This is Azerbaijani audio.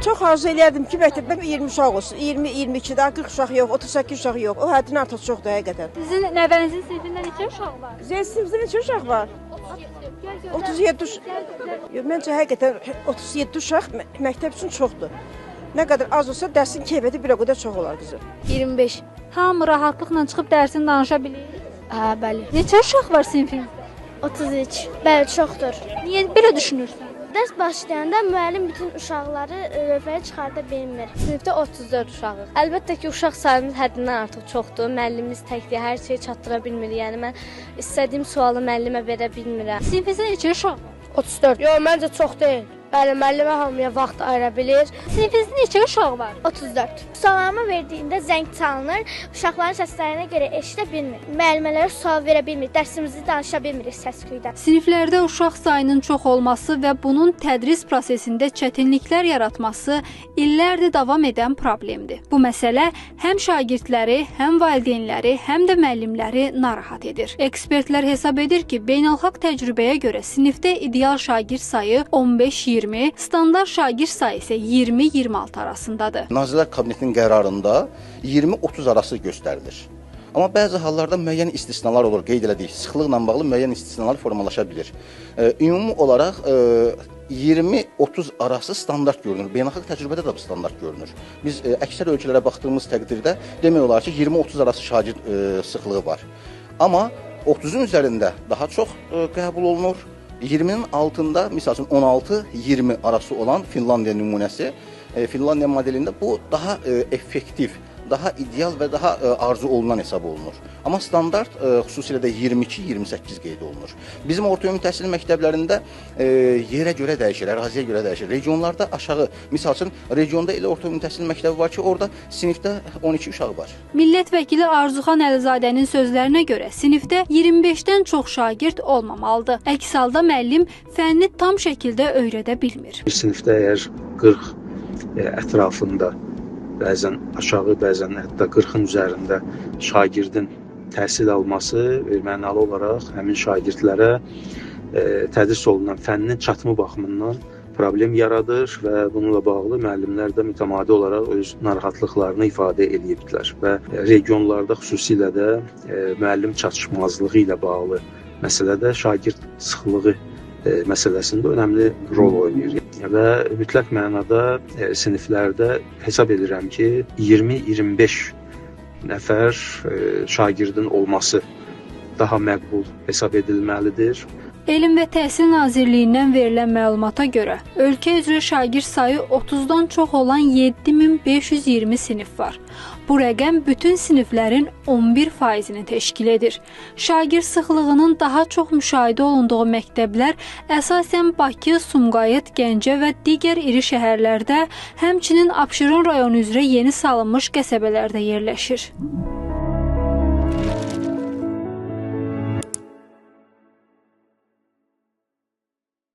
Çox arzu eləyərdim ki, məktəbdə 20 uşaq olsun. 20, 22, daha 40 uşaq yox, 38 uşaq yox. O həddindən artıq çoxdur həqiqətən. Sizin nəvənizin sinifində neçə uşaq var? Sinifimizdə neçə uşaq var? 37 uşaq. Məncə həqiqətən 37 uşaq məktəb üçün çoxdur. Nə qədər az olsa dərsin keyfiyyəti bir o qədər çox olar qızım. 25. Hamı rahatlıqla çıxıb dərsini danışa bilir? Hə, bəli. Neçə uşaq var sinifinizdə? 33. Bəli, çoxdur. Niyə belə düşünürsən? Dərs başlayanda müəllim bütün uşaqları lövhəyə çıxarda bilmir. Sinifdə 34 uşağıq. Əlbəttə ki, uşaq sayımız həddindən artıq çoxdur. Müəllimimiz təkdir, hər şeyi çatdıra bilmir. Yəni mən istədiyim sualı müəllimə verə bilmirəm. Sinifinizdə neçə uşaq var? 34. Yox, məncə çox deyil. Bəli, müəllimə hamıya vaxt ayıra bilir. Sinifinizdə neçə uşaq var? 34. Sualnamə verdiyində zəng çalınır, uşaqların səslərinə görə eşidə bilmir. Müəllimələrə sual verə bilmir, dərsimizi danışa bilmirik səsküydən. Siniflərdə uşaq sayının çox olması və bunun tədris prosesində çətinliklər yaratması illərdir davam edən problemdir. Bu məsələ həm şagirdləri, həm valideynləri, həm də müəllimləri narahat edir. Ekspertlər hesab edir ki, beynəlxalq təcrübəyə görə sinifdə ideal şagird sayı 15-20, standart şagird sayı isə 20-26 arasındadır. Nazirlər Kabinetinin qərarında 20-30 arası göstərilir. Amma bəzi hallarda müəyyən istisnalar olur, qeyd elədik. Sıxlıqla bağlı müəyyən istisnalar formalaşa bilir. Ümumi olaraq 20-30 arası standart görünür. Beynəlxalq təcrübədə də bu standart görünür. Biz əksər ölkələrə baxdığımız təqdirdə demək olar ki, 20-30 arası şagird sıxlığı var. Amma 30-un üzərində daha çox qəbul olunur. 20-nin altında, misal üçün 16-20 arası olan Finlandiya nümunəsi, Finlandiya modelində bu daha effektiv, daha ideal və daha arzu olunan hesab olunur. Amma standart xüsusilə də 22-28 qeyd olunur. Bizim orta ümumi təhsil məktəblərində yerə görə dəyişir, əraziyə görə dəyişir. Regionlarda aşağı, misal üçün regionda elə orta ümumi təhsil məktəbi var ki, orada sinifdə 12 uşaq var. Millət vəkili Arzuxan Əlizadənin sözlərinə görə sinifdə 25-dən çox şagird olmamalıdır. Əks halda müəllim fənni tam şəkildə öyrədə bilmir. Bir sinifdə əgər 40 ətrafında, bəzən aşağı, bəzən hətta 40-ın üzərində şagirdin təhsil alması mənalı olaraq həmin şagirdlərə tədris olunan fənnin çatımı baxımından problem yaradır və bununla bağlı müəllimlər də mütəmadi olaraq öz narahatlıqlarını ifadə ediblər və regionlarda xüsusilə də müəllim çatışmazlığı ilə bağlı məsələdə şagird sıxlığı məsələsində önəmli rol oynayır. Və mütləq mənada siniflərdə hesab edirəm ki, 20-25 nəfər şagirdin olması daha məqbul hesab edilməlidir. Elm və Təhsil Nazirliyindən verilən məlumata görə, ölkə üzrə şagird sayı 30-dan çox olan 7520 sinif var. Bu rəqəm bütün siniflərin 11%-ni təşkil edir. Şagird sıxlığının daha çox müşahidə olunduğu məktəblər əsasən Bakı, Sumqayıt, Gəncə və digər iri şəhərlərdə, həmçinin Abşeron rayonu üzrə yeni salınmış qəsəbələrdə yerləşir.